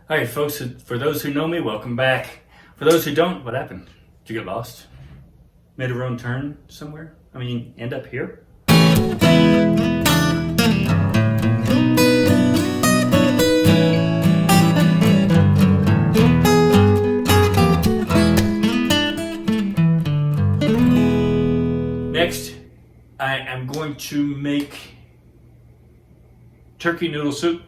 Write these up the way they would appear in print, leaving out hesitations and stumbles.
All right, folks, for those who know me, welcome back. For those who don't, what happened? Did you get lost? Made a wrong turn somewhere? I mean, end up here? Next, I am going to make turkey noodle soup.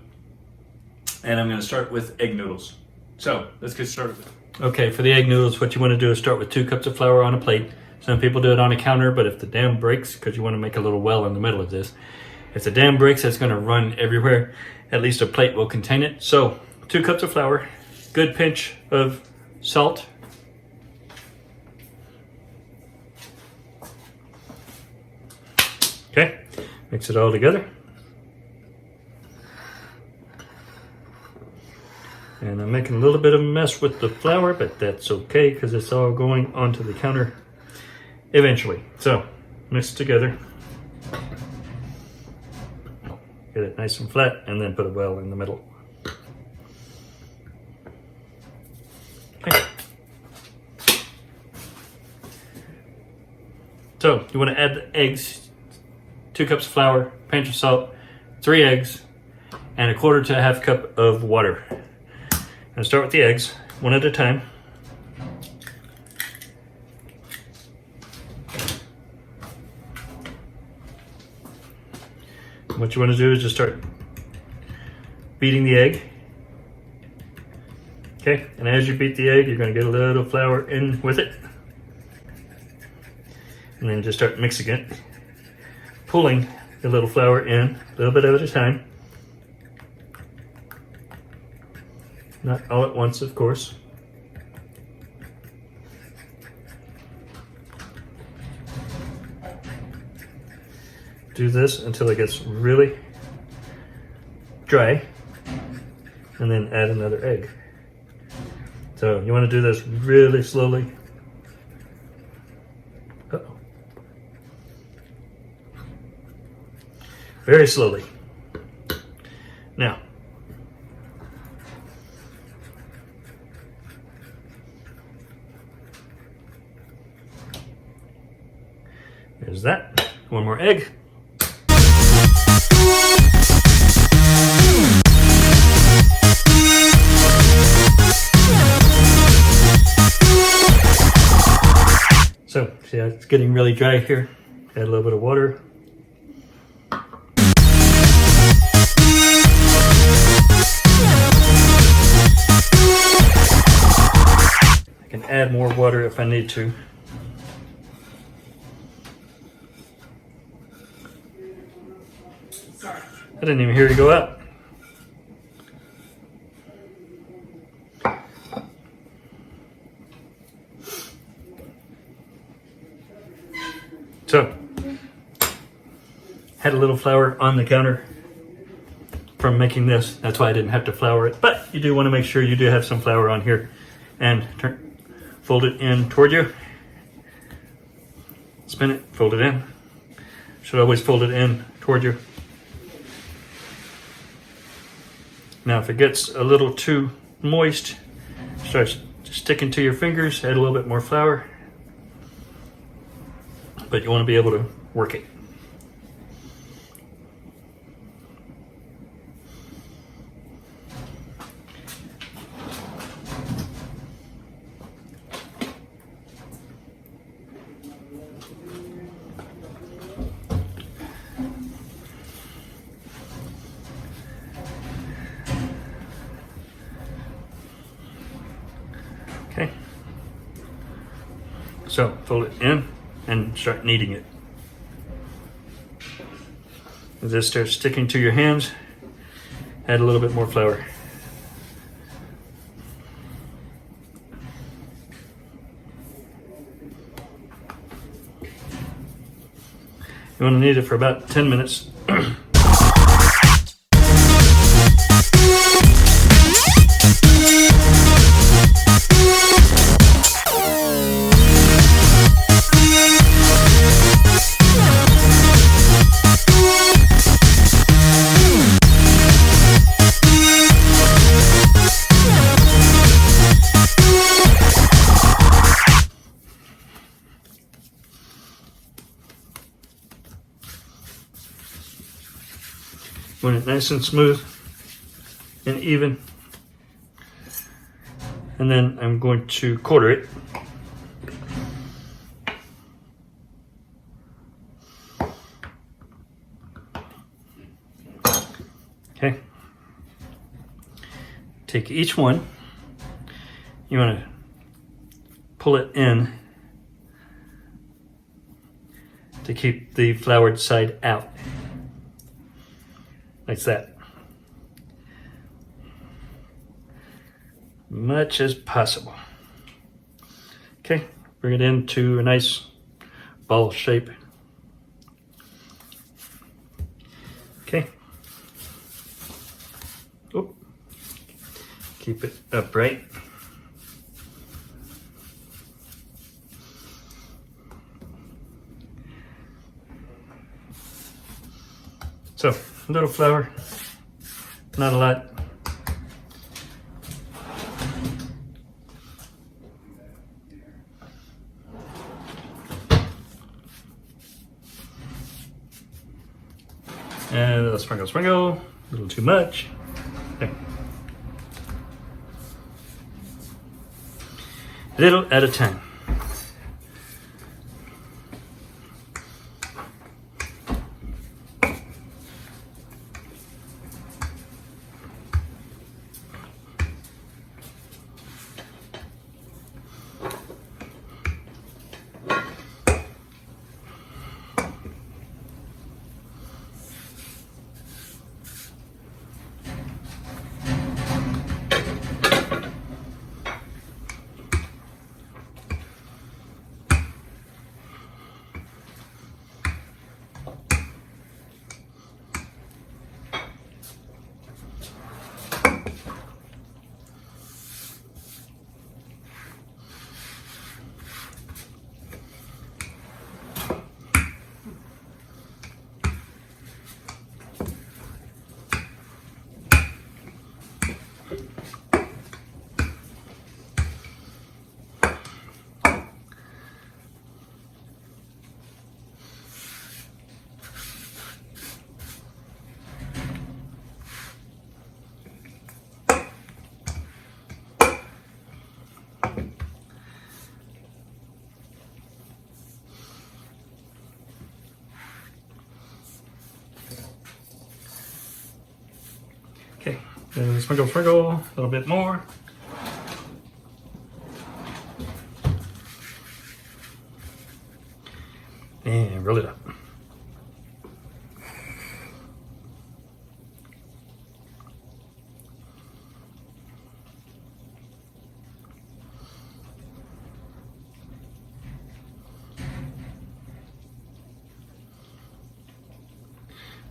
And I'm going to start with egg noodles. So let's get started. Okay, for the egg noodles, what you want to do is start with 2 cups of flour on a plate. Some people do it on a counter, but if the dam breaks, because you want to make a little well in the middle of this, if the dam breaks, that's going to run everywhere. At least a plate will contain it. So 2 cups of flour, good pinch of salt. Okay, mix it all together. And I'm making a little bit of a mess with the flour, but that's okay because it's all going onto the counter eventually. So, mix it together. Get it nice and flat, and then put a well in the middle. Okay. So, you want to add the eggs, 2 cups of flour, pinch of salt, 3 eggs, and 1/4 to 1/2 cup of water. I'm gonna start with the eggs, one at a time. What you want to do is just start beating the egg. Okay, and as you beat the egg, you're gonna get a little flour in with it. And then just start mixing it, pulling the little flour in a little bit at a time. Not all at once, of course. Do this until it gets really dry, and then add another egg. So you want to do this really slowly. Uh-oh. Very slowly. Now, there's that. One more egg. So, see how it's getting really dry here? Add a little bit of water. I can add more water if I need to. I didn't even hear you go out. So, had a little flour on the counter from making this. That's why I didn't have to flour it. But you do want to make sure you do have some flour on here. And fold it in toward you. Spin it, fold it in. Should always fold it in toward you. Now if it gets a little too moist, starts sticking to your fingers, add a little bit more flour. But you want to be able to work it. Okay, so fold it in and start kneading it. As this starts sticking to your hands, add a little bit more flour. You want to knead it for about 10 minutes. want it nice and smooth and even. And then I'm going to quarter it. Okay. Take each one. You want to pull it in to keep the floured side out. Like that. Much as possible. Okay, bring it into a nice ball shape. Okay. Oop. Keep it upright. So, a little flour, not a lot. And a little sprinkle, sprinkle, a little too much. There. Little at a time. Okay, sprinkle, sprinkle, a little bit more. And roll it up.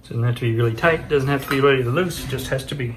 Doesn't have to be really tight, doesn't have to be really loose, it just has to be.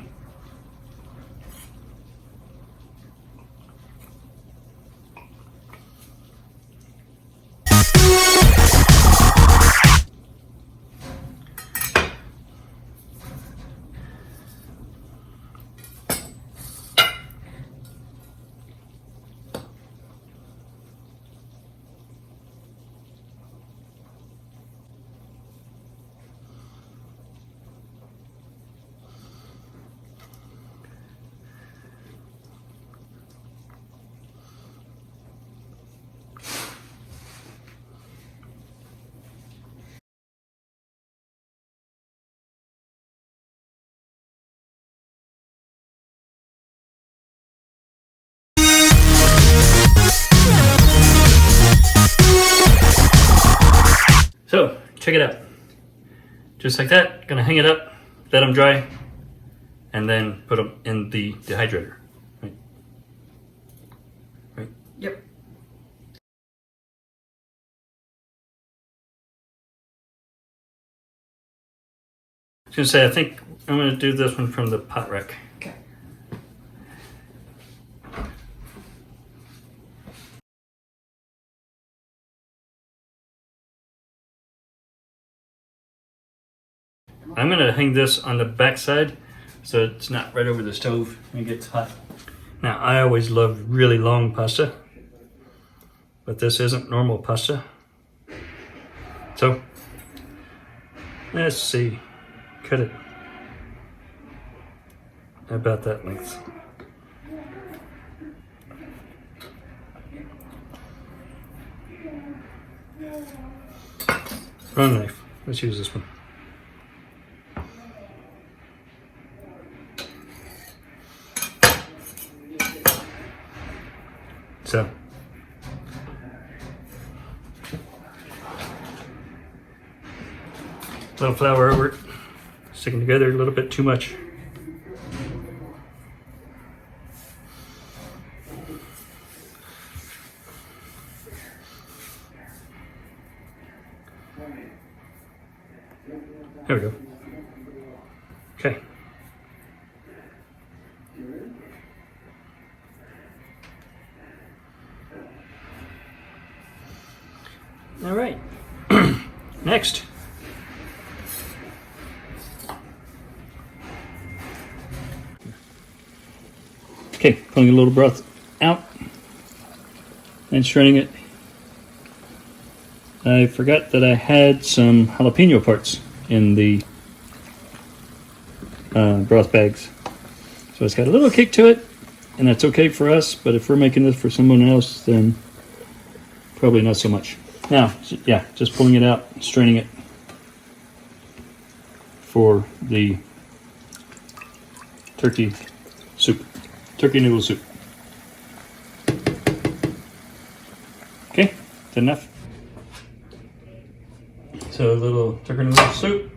So, check it out. Just like that, gonna hang it up, let them dry, and then put them in the dehydrator. Right? Right? Yep. I was gonna say, I think I'm gonna do this one from the pot rack. Okay. I'm gonna hang this on the back side so it's not right over the stove and it gets hot. Now, I always love really long pasta, but this isn't normal pasta. So, let's see, cut it about that length. Wrong knife. Let's use this one. So, little flour over it, sticking together a little bit too much. There we go. Okay. All right. Next. Okay, pulling a little broth out and straining it. I forgot that I had some jalapeno parts in the broth bags. So it's got a little kick to it, and that's okay for us, but if we're making this for someone else, then probably not so much. Now, yeah, just pulling it out, straining it for the turkey soup, turkey noodle soup. Okay, is that enough? So a little turkey noodle soup.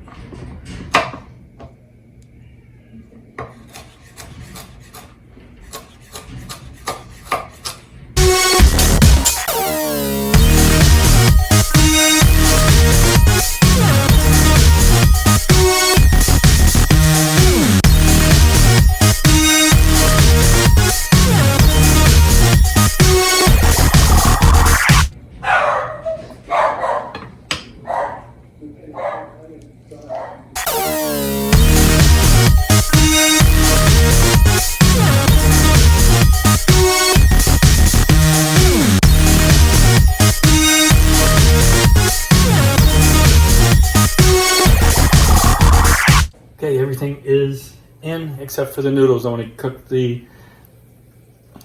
Okay, everything is in except for the noodles. I want to cook the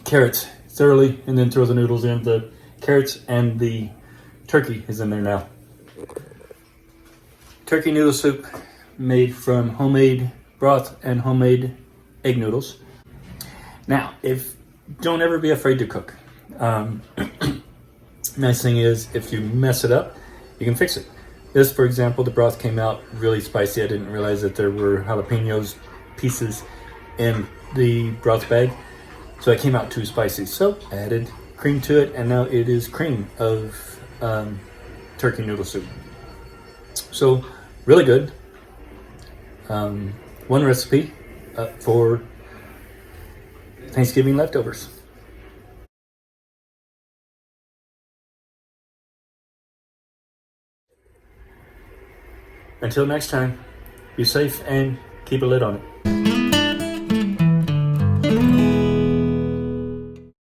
carrots thoroughly and then throw the noodles in. The carrots and the turkey is in there now. Turkey noodle soup made from homemade broth and homemade egg noodles. Now, don't ever be afraid to cook. Nice thing is, if you mess it up, you can fix it. This, for example, the broth came out really spicy. I didn't realize that there were jalapenos pieces in the broth bag, so it came out too spicy. So I added cream to it, and now it is cream of turkey noodle soup. So really good. One recipe for Thanksgiving leftovers. Until next time, be safe and keep a lid on it.